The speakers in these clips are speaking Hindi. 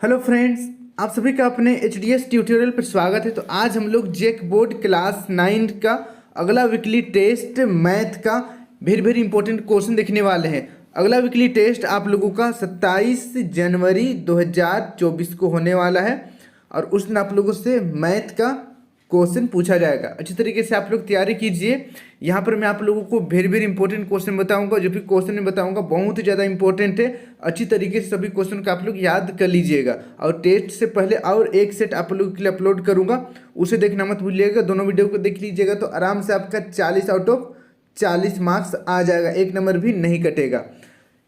हेलो फ्रेंड्स, आप सभी का अपने एच ट्यूटोरियल पर स्वागत है। तो आज हम लोग जेक बोर्ड क्लास 9 का अगला वीकली टेस्ट मैथ का वेरी वेरी इंपॉर्टेंट क्वेश्चन देखने वाले हैं। अगला वीकली टेस्ट आप लोगों का 27 जनवरी 2024 को होने वाला है और उस दिन आप लोगों से मैथ का क्वेश्चन पूछा जाएगा। अच्छी तरीके से आप लोग तैयारी कीजिए। यहाँ पर मैं आप लोगों को वेरी वेरी इंपॉर्टेंट क्वेश्चन बताऊंगा। जो भी क्वेश्चन मैं बताऊंगा बहुत ही ज़्यादा इंपॉर्टेंट है। अच्छी तरीके से सभी क्वेश्चन का आप लोग याद कर लीजिएगा और टेस्ट से पहले और एक सेट आप लोगों के लिए अपलोड करूंगा, उसे देखना मत भूलिएगा। दोनों वीडियो को देख लीजिएगा तो आराम से आपका 40 आउट ऑफ 40 मार्क्स आ जाएगा, एक नंबर भी नहीं कटेगा।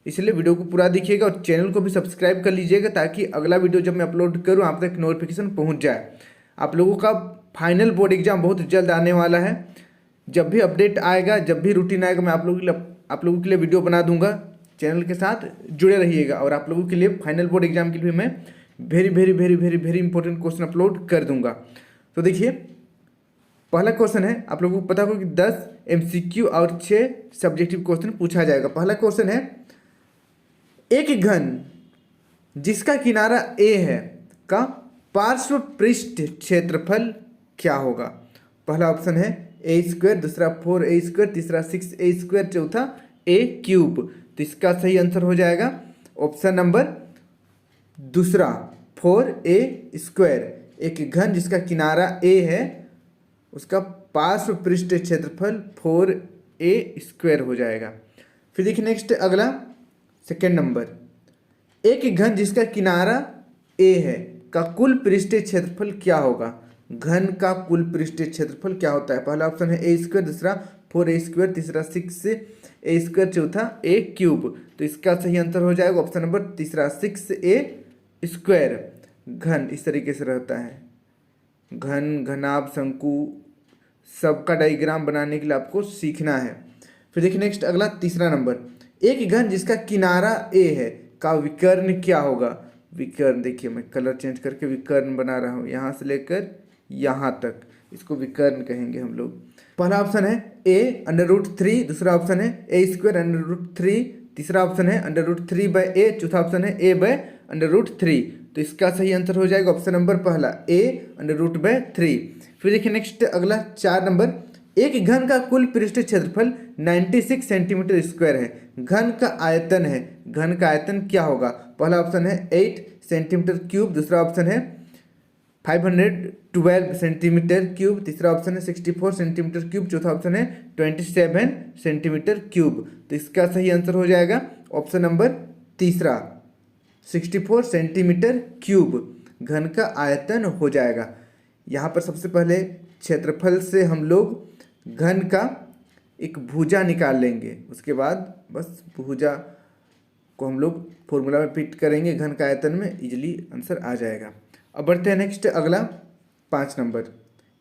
इसलिए वीडियो को पूरा देखिएगा और चैनल को भी सब्सक्राइब कर लीजिएगा ताकि अगला वीडियो जब मैं अपलोड करूँ आप तक नोटिफिकेशन पहुँच जाए। आप लोगों का फाइनल बोर्ड एग्जाम बहुत जल्द आने वाला है। जब भी अपडेट आएगा, जब भी रूटीन आएगा, मैं आप लोगों के लिए वीडियो बना दूंगा। चैनल के साथ जुड़े रहिएगा और आप लोगों के लिए फाइनल बोर्ड एग्जाम के लिए मैं very very very very very important question upload कर दूंगा। तो देखिए, पहला क्वेश्चन है, आप लोगों को पता होगा कि 10 MCQ और 6 सब्जेक्टिव क्वेश्चन पूछा जाएगा। पहला क्वेश्चन है, एक घन जिसका किनारा A है का पार्श्व पृष्ठ क्षेत्रफल क्या होगा। पहला ऑप्शन है A², दूसरा 4A², तीसरा 6A², चौथा A³। तो इसका सही आंसर हो जाएगा ऑप्शन नंबर दूसरा 4A²। एक घन जिसका किनारा A है उसका पार्श्व पृष्ठ क्षेत्रफल 4A² हो जाएगा। फिर देखिए नेक्स्ट, अगला सेकेंड नंबर, एक घन जिसका किनारा A है का कुल पृष्ठीय क्षेत्रफल क्या होगा। घन का कुल पृष्ठीय क्षेत्रफल क्या होता है। पहला ऑप्शन है A², दूसरा 4A², तीसरा 6A², चौथा A³। तो इसका सही आंसर हो जाएगा ऑप्शन नंबर तीसरा 6A²। घन इस तरीके से रहता है। घन, घनाभ, शंकु सबका डायग्राम बनाने के लिए आपको सीखना है। फिर देखिए नेक्स्ट, अगला तीसरा नंबर, एक घन जिसका किनारा A है का विकर्ण क्या होगा। विकर्ण, देखिए मैं कलर चेंज करके विकर्ण बना रहा हूँ, यहाँ से लेकर यहाँ तक, इसको विकर्ण कहेंगे हम लोग। पहला ऑप्शन है A√3, दूसरा ऑप्शन है A²√3, तीसरा ऑप्शन है √3/A, चौथा ऑप्शन है A/√3। तो इसका सही आंसर हो जाएगा ऑप्शन नंबर पहला A√3। फिर देखिए नेक्स्ट, अगला 4 नंबर, एक घन का कुल पृष्ठीय क्षेत्रफल 96 सेंटीमीटर स्क्वायर है। घन का आयतन है, घन का आयतन क्या होगा। पहला ऑप्शन है 8 सेंटीमीटर क्यूब, दूसरा ऑप्शन है 512 सेंटीमीटर क्यूब, तीसरा ऑप्शन है 64 सेंटीमीटर क्यूब, चौथा ऑप्शन है 27 सेंटीमीटर क्यूब। तो इसका सही आंसर हो जाएगा ऑप्शन नंबर तीसरा 64 सेंटीमीटर क्यूब घन का आयतन हो जाएगा। यहाँ पर सबसे पहले क्षेत्रफल से हम लोग घन का एक भुजा निकाल लेंगे, उसके बाद बस भुजा को हम लोग फॉर्मूला में फिट करेंगे घन का आयतन में, इजीली आंसर आ जाएगा। अब बढ़ते हैं नेक्स्ट, अगला 5 नंबर,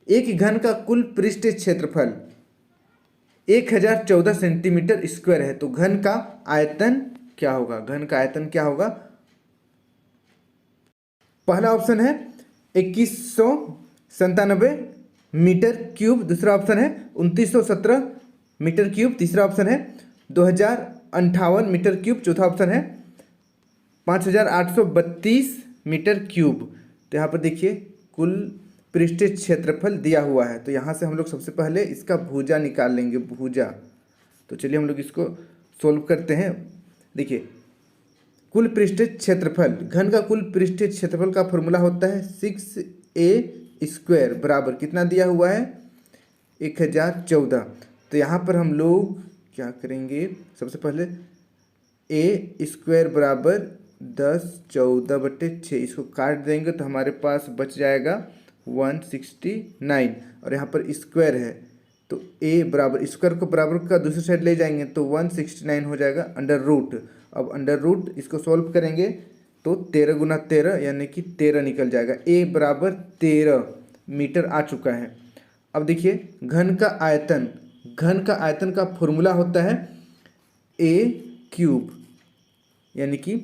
एक घन का कुल पृष्ठीय क्षेत्रफल 1014 सेंटीमीटर स्क्वायर है। तो घन का आयतन क्या होगा। घन का आयतन क्या होगा। पहला ऑप्शन है 2197 मीटर क्यूब, दूसरा ऑप्शन है 2917 मीटर क्यूब, तीसरा ऑप्शन है 2058 मीटर क्यूब, चौथा ऑप्शन है 5832 मीटर क्यूब। तो यहाँ पर देखिए कुल पृष्ठीय क्षेत्रफल दिया हुआ है, तो यहाँ से हम लोग सबसे पहले इसका भुजा निकाल लेंगे, भुजा। तो चलिए हम लोग इसको सोल्व करते हैं। देखिए, कुल पृष्ठीय क्षेत्रफल, घन का कुल पृष्ठीय क्षेत्रफल का फॉर्मूला होता है 6A² बराबर कितना दिया हुआ है 1014। तो यहाँ पर हम लोग क्या करेंगे, सबसे पहले A² बराबर 10 14/6, इसको काट देंगे तो हमारे पास बच जाएगा 169 और यहाँ पर स्क्वायर है तो A बराबर, स्क्वायर को बराबर का दूसरी साइड ले जाएंगे तो 169 हो जाएगा अंडर रूट। अब अंडर रूट इसको सॉल्व करेंगे तो 13 गुना 13 यानी कि 13 निकल जाएगा। A बराबर 13 मीटर आ चुका है। अब देखिए घन का आयतन, घन का आयतन का फॉर्मूला होता है A³ यानी कि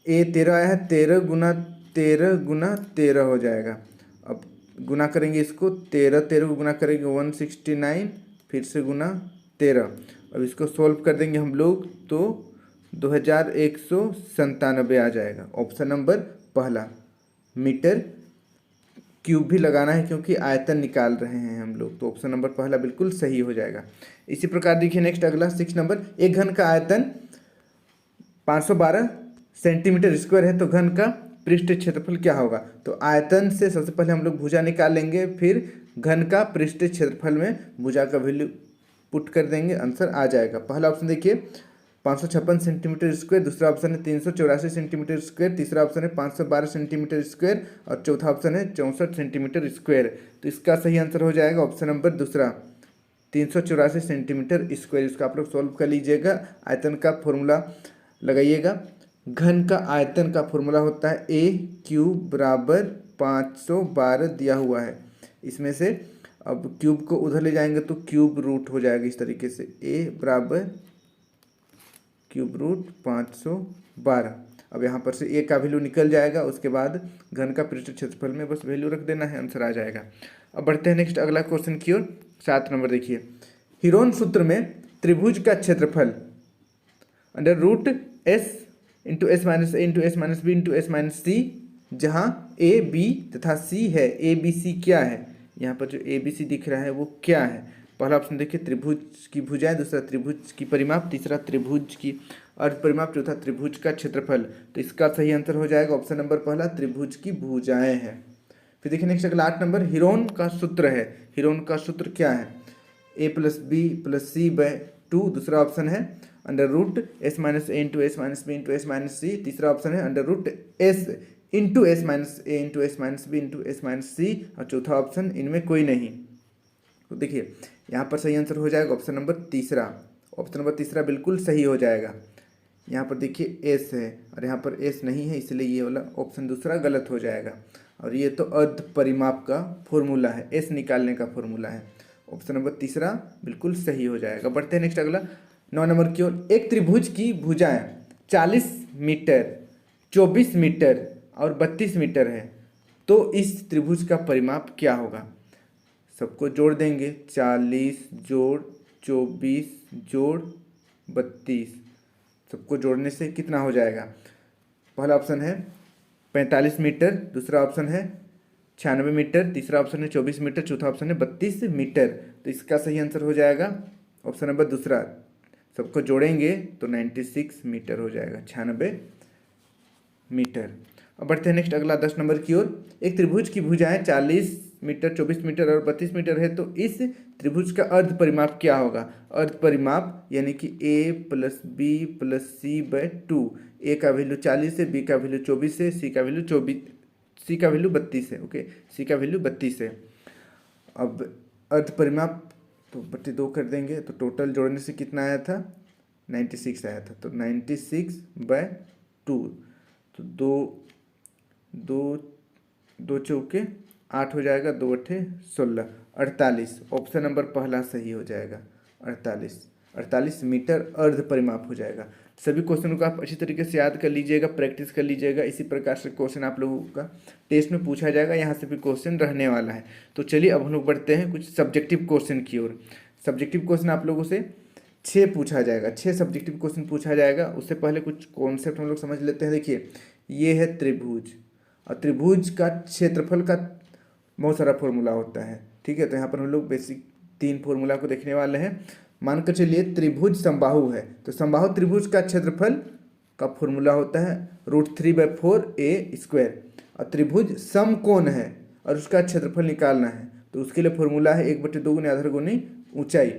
A 13 आया है, 13 गुना 13 गुना 13 हो जाएगा। अब गुना करेंगे इसको, 13 को गुना करेंगे 169, फिर से गुना 13। अब इसको सॉल्व कर देंगे हम लोग तो 2197 आ जाएगा। ऑप्शन नंबर पहला। मीटर क्यूब भी लगाना है क्योंकि आयतन निकाल रहे हैं हम लोग, तो ऑप्शन नंबर पहला बिल्कुल सही हो जाएगा। इसी प्रकार देखिए नेक्स्ट अगला 6 नंबर, एक घन का आयतन 512 सेंटीमीटर स्क्वायर है तो घन का पृष्ठ क्षेत्रफल क्या होगा। तो आयतन से सबसे पहले हम लोग भुजा निकाल लेंगे, फिर घन का पृष्ठ क्षेत्रफल में भुजा का वैल्यू पुट कर देंगे, आंसर आ जाएगा। पहला ऑप्शन देखिए 556 सेंटीमीटर स्क्वायर, दूसरा ऑप्शन है 384 सेंटीमीटर स्क्वायर, तीसरा ऑप्शन है 512 सेंटीमीटर स्क्वायर और चौथा ऑप्शन है 64 सेंटीमीटर स्क्वायर। तो इसका सही आंसर हो जाएगा ऑप्शन नंबर दूसरा 384 सेंटीमीटर स्क्वायर। इसको आप लोग सॉल्व कर लीजिएगा, आयतन का फॉर्मूला लगाइएगा। घन का आयतन का फॉर्मूला होता है ए क्यूब बराबर 512 दिया हुआ है, इसमें से अब क्यूब को उधर ले जाएंगे तो क्यूब रूट हो जाएगा इस तरीके से, ए बराबर क्यूब रूट 512। अब यहाँ पर से ए का वैल्यू निकल जाएगा, उसके बाद घन का पृष्ठ क्षेत्रफल में बस वैल्यू रख देना है, आंसर आ जाएगा। अब बढ़ते हैं नेक्स्ट अगला क्वेश्चन की ओर। 7 नंबर देखिए, हीरोन सूत्र में त्रिभुज का क्षेत्रफल under root S into S minus A into S minus B into S minus C, जहाँ ए बी तथा सी है, ए बी सी क्या है, यहाँ पर जो ए बी सी दिख रहा है वो क्या है। पहला ऑप्शन देखिए त्रिभुज की भुजाएं, दूसरा त्रिभुज की परिमाप, तीसरा त्रिभुज की अर्ध परिमाप, चौथा त्रिभुज का क्षेत्रफल। तो इसका सही आंसर हो जाएगा ऑप्शन नंबर पहला, त्रिभुज की भुजाएं है। फिर देखिए नेक्स्ट अगला 8 नंबर, हीरोन का सूत्र है। हीरोन का सूत्र क्या है, A plus B plus C by 2, दूसरा ऑप्शन है under root S minus A into S minus B into S minus C, तीसरा ऑप्शन है under root S into S minus A into S minus B into S minus C, और चौथा ऑप्शन इनमें कोई नहीं। तो देखिए यहाँ पर सही आंसर हो जाएगा ऑप्शन नंबर तीसरा। ऑप्शन नंबर तीसरा बिल्कुल सही हो जाएगा। यहाँ पर देखिए एस है और यहाँ पर एस नहीं है, इसलिए ये वाला ऑप्शन दूसरा गलत हो जाएगा। और ये तो अर्ध परिमाप का फॉर्मूला है, एस निकालने का फॉर्मूला है। ऑप्शन नंबर तीसरा बिल्कुल सही हो जाएगा। बढ़ते हैं नेक्स्ट अगला 9 नंबर की ओर। एक त्रिभुज की भुजाएं 40 मीटर, 24 मीटर और 32 मीटर है, तो इस त्रिभुज का परिमाप क्या होगा। सबको जोड़ देंगे, 40 जोड़ 24 जोड़ 32, सबको जोड़ने से कितना हो जाएगा। पहला ऑप्शन है 45 मीटर, दूसरा ऑप्शन है 96 मीटर, तीसरा ऑप्शन है 24 मीटर, चौथा ऑप्शन है 32 मीटर। तो इसका सही आंसर हो जाएगा ऑप्शन नंबर दूसरा। सबको जोड़ेंगे तो 96 मीटर हो जाएगा, 96 मीटर। अब बढ़ते हैं नेक्स्ट अगला 10 नंबर की ओर। एक त्रिभुज की भुजाएं 40 मीटर, 24 मीटर और 32 मीटर है, तो इस त्रिभुज का अर्ध परिमाप क्या होगा। अर्ध परिमाप यानी कि ए plus B plus C by 2, ए का वैल्यू 40 है, बी का वैल्यू 24 है, सी का वैल्यू 32 है, ओके, सी का वैल्यू 32 है। अब अर्ध परिमाप तो 32 कर देंगे तो टोटल जोड़ने से कितना आया था, 96 आया था। तो 96 बाय 2, तो दो चौके 8 हो जाएगा, 2 अठे 16, 48। ऑप्शन नंबर पहला सही हो जाएगा, 48 मीटर अर्ध परिमाप हो जाएगा। सभी क्वेश्चनों को आप अच्छी तरीके से याद कर लीजिएगा, प्रैक्टिस कर लीजिएगा। इसी प्रकार से क्वेश्चन आप लोगों का टेस्ट में पूछा जाएगा, यहाँ से भी क्वेश्चन रहने वाला है। तो चलिए अब हम लोग बढ़ते हैं कुछ सब्जेक्टिव क्वेश्चन की ओर। सब्जेक्टिव क्वेश्चन आप लोगों से 6 पूछा जाएगा, 6 सब्जेक्टिव क्वेश्चन पूछा जाएगा। उससे पहले कुछ कॉन्सेप्ट हम लोग समझ लेते हैं। देखिए ये है त्रिभुज, और त्रिभुज का क्षेत्रफल का बहुत सारा फॉर्मूला होता है, ठीक है। तो यहाँ पर हम लोग बेसिक 3 फॉर्मूला को देखने वाले हैं। मानकर चलिए त्रिभुज समबाहु है, तो समबाहु त्रिभुज का क्षेत्रफल का फॉर्मूला होता है √3/4 ए स्क्वायर। और त्रिभुज समकोण है और उसका क्षेत्रफल निकालना है, तो उसके लिए फॉर्मूला है 1/2 आधार गुनी ऊंचाई।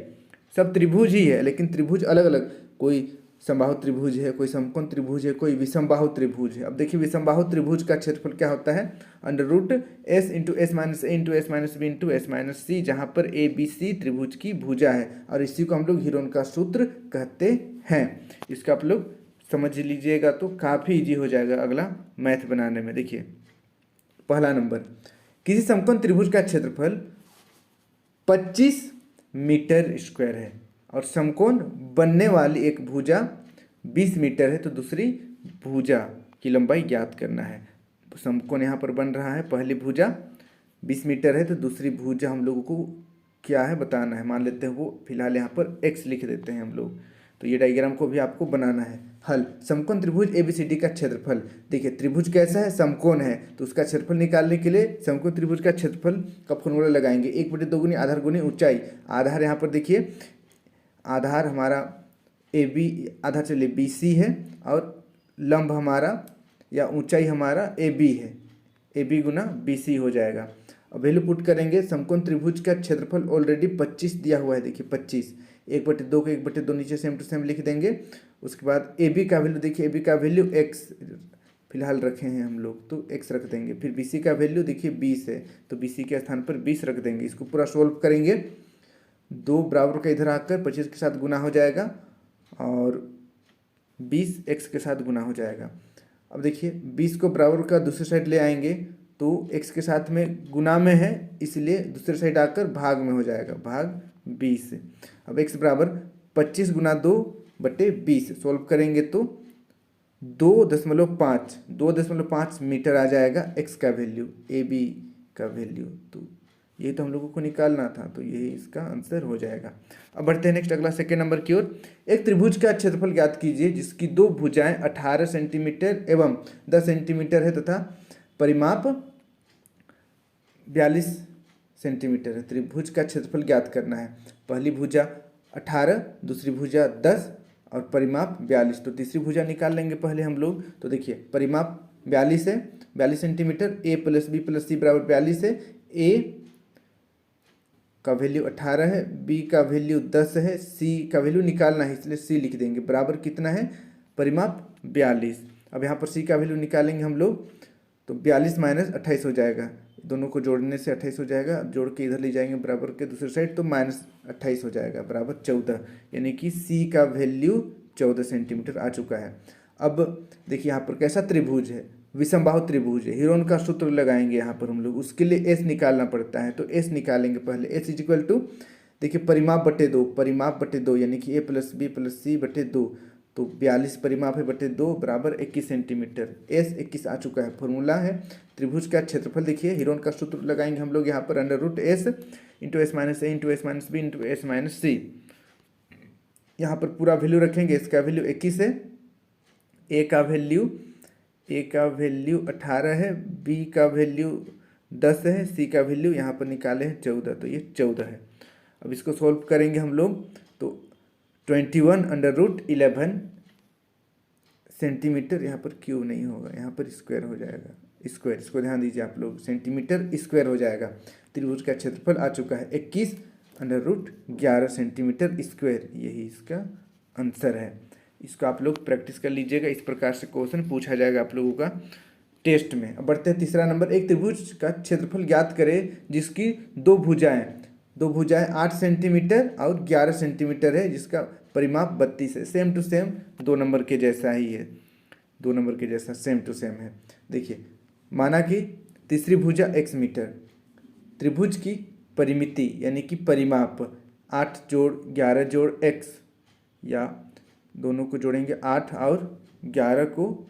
सब त्रिभुज ही है, लेकिन त्रिभुज अलग अलग, कोई समबाहु त्रिभुज है, कोई समकोण त्रिभुज है, कोई विषमबाहु त्रिभुज है। अब देखिए विषमबाहु त्रिभुज का क्षेत्रफल क्या होता है, √S into S minus A into S minus B into S minus C, जहाँ पर ए बी सी त्रिभुज की भुजा है, और इसी को हम लोग हीरोन का सूत्र कहते हैं। इसका आप लोग समझ लीजिएगा तो काफ़ी ईजी हो जाएगा अगला मैथ बनाने में। देखिए पहला नंबर, किसी समकोण त्रिभुज का क्षेत्रफल 25 मीटर स्क्वायर है और समकोण बनने वाली एक भुजा 20 मीटर है, तो दूसरी भुजा की लंबाई ज्ञात करना है। समकोण यहाँ पर बन रहा है, पहली भुजा 20 मीटर है, तो दूसरी भुजा हम लोगों को क्या है बताना है। मान लेते हैं वो फिलहाल यहाँ पर x लिख देते हैं हम लोग। तो ये डायग्राम को भी आपको बनाना है। हल समकोण त्रिभुज एबीसीडी का क्षेत्रफल। देखिए त्रिभुज कैसा है, समकोण है, तो उसका क्षेत्रफल निकालने के लिए समकोण त्रिभुज का क्षेत्रफल का फॉर्मूला लगाएंगे। 1/2 गुनी आधार गुनी ऊंचाई। आधार यहाँ पर देखिए, आधार हमारा ए बी, आधार चलिए बी सी है, और लंब हमारा या ऊंचाई हमारा ए बी है, A B Guna B C हो जाएगा। अब वैल्यू पुट करेंगे। समकोण त्रिभुज का क्षेत्रफल ऑलरेडी 25 दिया हुआ है, देखिए 25, 1/2 को 1/2 नीचे सेम टू सेम लिख देंगे। उसके बाद ए बी का वैल्यू देखिए, ए बी का वैल्यू एक्स फिलहाल रखे हैं हम लोग, तो एक्स रख देंगे। फिर बी सी का वैल्यू देखिए 20 है, तो बी सी के स्थान पर 20 रख देंगे। इसको पूरा सोल्व करेंगे, 2 बराबर का इधर आकर 25 के साथ गुना हो जाएगा, और 20 एक्स के साथ गुना हो जाएगा। अब देखिए 20 को बराबर का दूसरी साइड ले आएंगे, तो एक्स के साथ में गुना में है, इसलिए दूसरी साइड आकर भाग में हो जाएगा, भाग 20। अब एक्स बराबर 25 गुना 2/20 सोल्व करेंगे तो 2.5 मीटर आ जाएगा एक्स का वैल्यू, ए बी का वैल्यू। तो ये तो हम लोगों को निकालना था, तो यही इसका आंसर हो जाएगा। अब बढ़ते हैं नेक्स्ट अगला सेकेंड नंबर की ओर। एक त्रिभुज का क्षेत्रफल ज्ञात कीजिए जिसकी 2 भुजाएं 18 सेंटीमीटर एवं 10 सेंटीमीटर है तथा परिमाप 42 सेंटीमीटर है। त्रिभुज का क्षेत्रफल ज्ञात करना है। पहली भुजा 18, दूसरी भुजा 10 और परिमाप 42। तो तीसरी भुजा निकाल लेंगे पहले हम लोग। तो देखिए परिमाप 42 है, 42 सेंटीमीटर, ए प्लस बी प्लस सी बराबर 42 है। ए का वैल्यू 18 है, बी का वैल्यू 10 है, सी का वैल्यू निकालना है इसलिए सी लिख देंगे। बराबर कितना है, परिमाप 42। अब यहाँ पर सी का वैल्यू निकालेंगे हम लोग, तो 42 माइनस 28 हो जाएगा। दोनों को जोड़ने से 28 हो जाएगा, जोड़ के इधर ले जाएंगे बराबर के दूसरी साइड, तो माइनस 28 हो जाएगा, बराबर 14। यानी कि सी का वैल्यू 14 सेंटीमीटर आ चुका है। अब देखिए यहाँ पर कैसा त्रिभुज है, विषमबाहु त्रिभुज है। हीरोन का सूत्र लगाएंगे यहाँ पर हम लोग, उसके लिए एस निकालना पड़ता है, तो एस निकालेंगे पहले। एस इज इक्वल टू देखिए परिमाप बटे 2, परिमाप बटे 2 यानी कि ए प्लस बी प्लस सी बटे 2, तो 42 परिमाप है बटे 2 बराबर 21 सेंटीमीटर। एस 21 आ चुका है। फॉर्मूला है त्रिभुज का क्षेत्रफल, देखिए हीरोन का सूत्र लगाएंगे हम लोग यहाँ पर, √s into S minus A into S minus B into S minus C. यहाँ पर पूरा वैल्यू रखेंगे। एस का वैल्यू 21 है, ए का वैल्यू 18 है, बी का वैल्यू 10 है, सी का वैल्यू यहाँ पर निकाले हैं 14, तो ये 14 है। अब इसको सोल्व करेंगे हम लोग, तो 21/11 सेंटीमीटर, यहाँ पर क्यूब नहीं होगा, यहाँ पर स्क्वायर हो जाएगा, स्क्वायर, इसको ध्यान दीजिए आप लोग, सेंटीमीटर स्क्वायर हो जाएगा। त्रिभुज का क्षेत्रफल आ चुका है 21/11 सेंटीमीटर स्क्वायर, यही इसका आंसर है। इसको आप लोग प्रैक्टिस कर लीजिएगा, इस प्रकार से क्वेश्चन पूछा जाएगा आप लोगों का टेस्ट में। अब बढ़ते हैं तीसरा नंबर। एक त्रिभुज का क्षेत्रफल ज्ञात करें जिसकी 2 भुजाएं 8 सेंटीमीटर और 11 सेंटीमीटर है, जिसका परिमाप 32 है। सेम टू सेम 2 नंबर के जैसा ही है, 2 नंबर के जैसा सेम टू सेम है। देखिए माना कि तीसरी भुजा x मीटर, त्रिभुज की परिमिति यानी कि परिमाप 8 जोड़ 11 जोड़ x, या दोनों को जोड़ेंगे 8 और 11 को,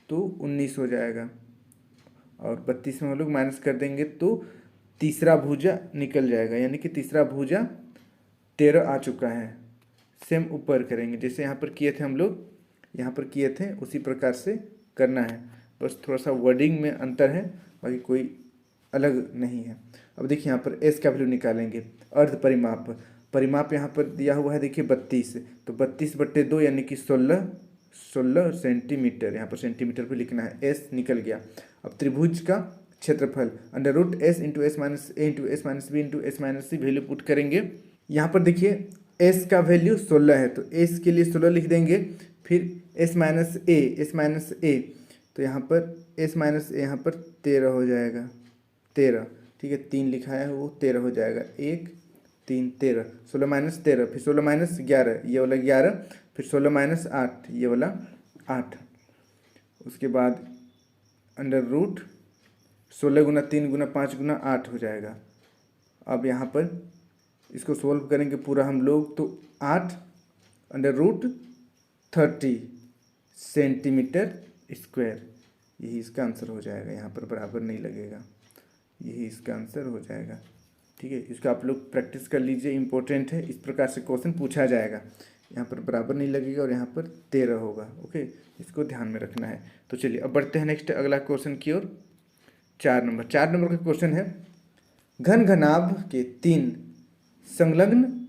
तो 19 हो जाएगा, और 32 में हम लोग माइनस कर देंगे तो तीसरा भुजा निकल जाएगा, यानी कि तीसरा भुजा 13 आ चुका है। सेम ऊपर करेंगे जैसे यहाँ पर किए थे हम लोग, यहाँ पर किए थे उसी प्रकार से करना है, बस थोड़ा सा वर्डिंग में अंतर है, बाकी कोई अलग नहीं है। अब देखिए यहाँ पर एस का वैल्यू निकालेंगे। अर्ध परिमाप यहाँ पर दिया हुआ है देखिए 32, तो 32/2 यानी कि 16 सेंटीमीटर, यहाँ पर सेंटीमीटर पे लिखना है, एस निकल गया। अब त्रिभुज का क्षेत्रफल √s into S minus A into S minus B into S minus C value put करेंगे। यहाँ पर देखिए s का वैल्यू 16 है, तो s के लिए 16 लिख देंगे। फिर s माइनस ए, तो यहाँ पर s माइनस ए यहाँ पर 13 हो जाएगा, 13, ठीक है, 3 लिखा है वो 13 हो जाएगा, 1 3 13, 16 माइनस 13, फिर 16 माइनस 11 ये वाला 11, फिर 16 माइनस 8 ये वाला 8, उसके बाद √16 गुना 3 गुना 5 गुना 8 हो जाएगा। अब यहाँ पर इसको सोल्व करेंगे पूरा हम लोग, तो 8/30 सेंटीमीटर स्क्वायर, यही इसका आंसर हो जाएगा। यहाँ पर बराबर नहीं लगेगा, यही इसका आंसर हो जाएगा, ठीक है। इसका आप लोग प्रैक्टिस कर लीजिए, इंपॉर्टेंट है, इस प्रकार से क्वेश्चन पूछा जाएगा। यहाँ पर बराबर नहीं लगेगा और यहाँ पर 13 होगा। ओके, इसको ध्यान में रखना है। तो चलिए अब बढ़ते हैं नेक्स्ट अगला क्वेश्चन की ओर। 4 नंबर का क्वेश्चन है, घन घनाभ के 3 संलग्न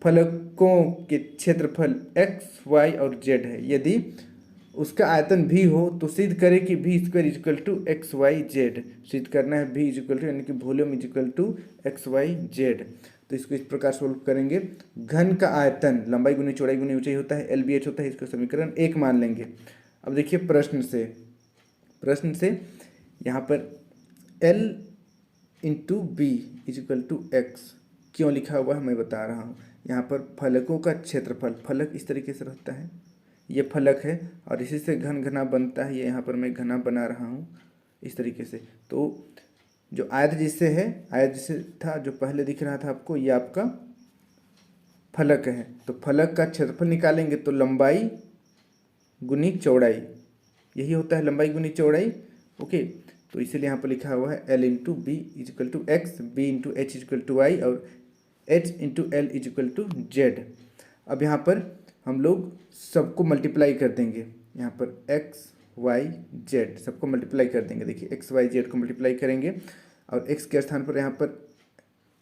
फलकों के क्षेत्रफल x, y और z है। यदि उसका आयतन भी हो तो सिद्ध करें कि v square equal to X Y Z. सिद्ध करना है v इजिकल टू यानी कि volume equal to X Y Z. तो इसको इस प्रकार सोल्व करेंगे। घन का आयतन लंबाई गुनी चौड़ाई गुनी ऊंचाई होता है, LBH होता है। इसको समीकरण 1 मान लेंगे। अब देखिए प्रश्न से यहाँ पर L into B equal to X क्यों लिखा हुआ है मैं बता रहा हूँ। यहाँ पर फलकों का क्षेत्रफल, फलक इस तरीके से रहता है, ये फलक है और इसी से घन घना बनता है। ये यहाँ पर मैं घना बना रहा हूँ इस तरीके से। तो जो आयत जिससे है, आयत जिससे था जो पहले दिख रहा था आपको, ये आपका फलक है। तो फलक का क्षेत्रफल निकालेंगे तो लंबाई गुनी चौड़ाई, यही होता है लंबाई गुनी चौड़ाई। ओके, तो इसीलिए यहाँ पर लिखा हुआ है L into B equal to X, B into H equal to Y और H into L equal to Z. अब यहाँ पर हम लोग सबको मल्टीप्लाई कर देंगे। यहाँ पर x, y, z सबको मल्टीप्लाई कर देंगे। देखिए x, y, z को मल्टीप्लाई करेंगे और x के स्थान पर यहाँ पर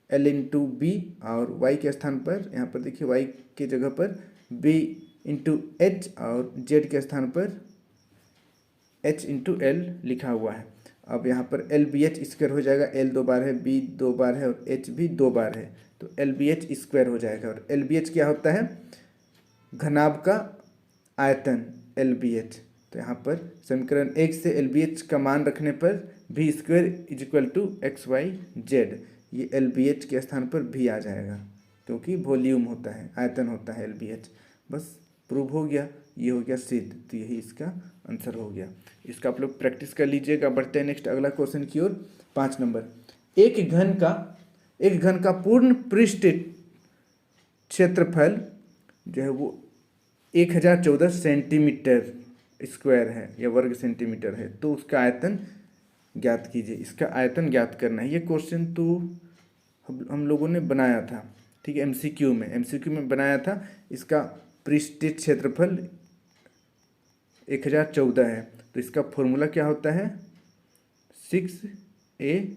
L इंटू बी और y के स्थान पर यहाँ पर देखिए y के जगह पर b इंटू एच और z के स्थान पर h इंटू एल लिखा हुआ है। अब यहाँ पर LBH स्क्वायर हो जाएगा, L 2 बार है, B 2 बार है और H भी 2 बार है, तो LBH स्क्वायर हो जाएगा। और LBH क्या होता है, घनाभ का आयतन LBH। तो यहाँ पर समीकरण 1 से LBH का मान रखने पर v square equal to X Y Z, ये LBH के स्थान पर v आ जाएगा क्योंकि वॉल्यूम होता है, आयतन होता है LBH। बस प्रूव हो गया, ये हो गया सिद्ध। तो यही इसका आंसर हो गया। इसका आप लोग प्रैक्टिस कर लीजिएगा। बढ़ते हैं नेक्स्ट अगला क्वेश्चन की ओर। 5 नंबर, एक घन का पूर्ण पृष्ठ क्षेत्रफल जो है वो 1014 सेंटीमीटर स्क्वायर है या वर्ग सेंटीमीटर है। तो उसका आयतन ज्ञात कीजिए। इसका आयतन ज्ञात करना है। ये क्वेश्चन तो हम लोगों ने बनाया था, ठीक है, MCQ में बनाया था। इसका पृष्ठीय क्षेत्रफल 1014 है। तो इसका फॉर्मूला क्या होता है, 6a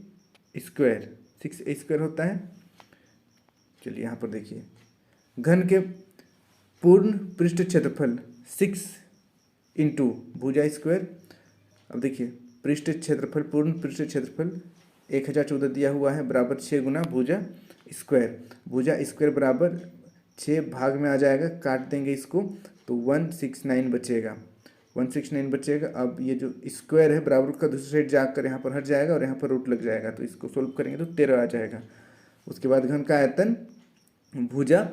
स्क्वायर होता है। चलिए यहाँ पर देखिए, घन के पूर्ण पृष्ठ क्षेत्रफल 6 इंटू भुजा स्क्वायर। अब देखिए पूर्ण पृष्ठ क्षेत्रफल 1014 दिया हुआ है, बराबर 6 गुना भुजा स्क्वायर बराबर 6 भाग में आ जाएगा, काट देंगे इसको तो 169 बचेगा। अब ये जो स्क्वायर है बराबर का दूसरी साइड जाकर यहाँ पर हट जाएगा और यहाँ पर रूट लग जाएगा, तो इसको सोल्व करेंगे तो 13 आ जाएगा। उसके बाद घन का आयतन भुजा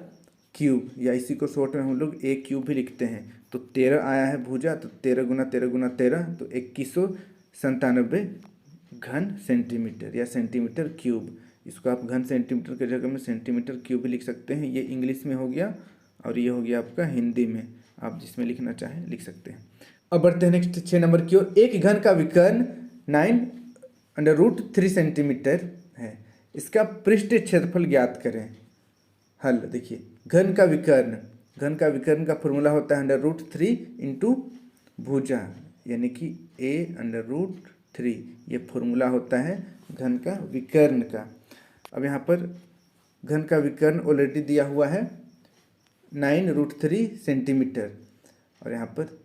क्यूब, या इसी को शॉर्ट में हम लोग a क्यूब भी लिखते हैं। तो 13 आया है भुजा, तो 13 गुना 13 तो 2197 घन सेंटीमीटर या सेंटीमीटर क्यूब। इसको आप घन सेंटीमीटर के जगह में सेंटीमीटर क्यूब भी लिख सकते हैं। ये इंग्लिश में हो गया और ये हो गया आपका हिंदी में, आप जिसमें लिखना चाहें लिख सकते हैं। अब बढ़ते हैं नेक्स्ट 6 नंबर की ओर। एक घन का विकर्ण 9√3 सेंटीमीटर है, इसका पृष्ठ क्षेत्रफल ज्ञात करें। हल देखिए, घन का विकर्ण का फॉर्मूला होता है √3 इंटू भुजा यानी कि a√3, ये फॉर्मूला होता है घन का विकर्ण का। अब यहाँ पर घन का विकर्ण ऑलरेडी दिया हुआ है 9√3 सेंटीमीटर और यहाँ पर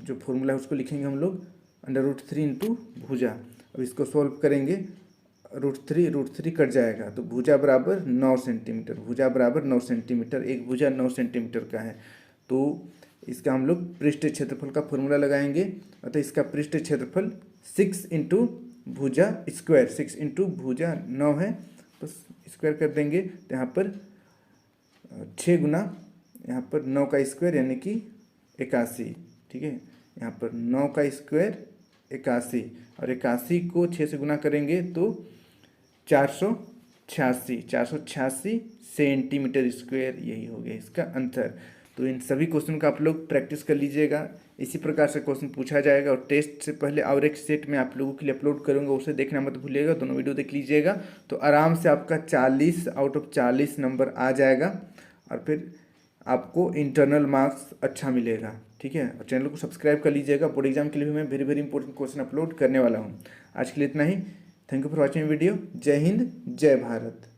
जो फॉर्मूला है उसको लिखेंगे हम लोग √3 इंटू भुजा। अब इसको सॉल्व करेंगे, √3 कट जाएगा तो भुजा बराबर 9 सेंटीमीटर, एक भुजा 9 सेंटीमीटर का है। तो इसका हम लोग पृष्ठ क्षेत्रफल का फॉर्मूला लगाएंगे। अतः इसका पृष्ठ क्षेत्रफल 6 इंटू भुजा स्क्वायर, 6 इंटू भुजा 9 है, बस स्क्वायर कर देंगे तो यहाँ पर 6 गुना यहाँ पर 9 का स्क्वायर यानी कि 81, ठीक है। यहाँ पर 9 का स्क्वायर 81 और 81 को 6 से गुना करेंगे तो 486 सेंटीमीटर स्क्वायर, यही हो गया इसका आंसर। तो इन सभी क्वेश्चन का आप लोग प्रैक्टिस कर लीजिएगा। इसी प्रकार से क्वेश्चन पूछा जाएगा और टेस्ट से पहले और एक सेट में आप लोगों के लिए अपलोड करूंगा, उसे देखना मत भूलिएगा। दोनों वीडियो देख लीजिएगा तो आराम से आपका 40 आउट ऑफ 40 नंबर आ जाएगा और फिर आपको इंटरनल मार्क्स अच्छा मिलेगा। ठीक है, और चैनल को सब्सक्राइब कर लीजिएगा। बोर्ड एग्जाम के लिए भी मैं very very important question upload करने वाला हूँ। आज के लिए इतना ही। Thank you for watching video. जय हिंद, जय भारत।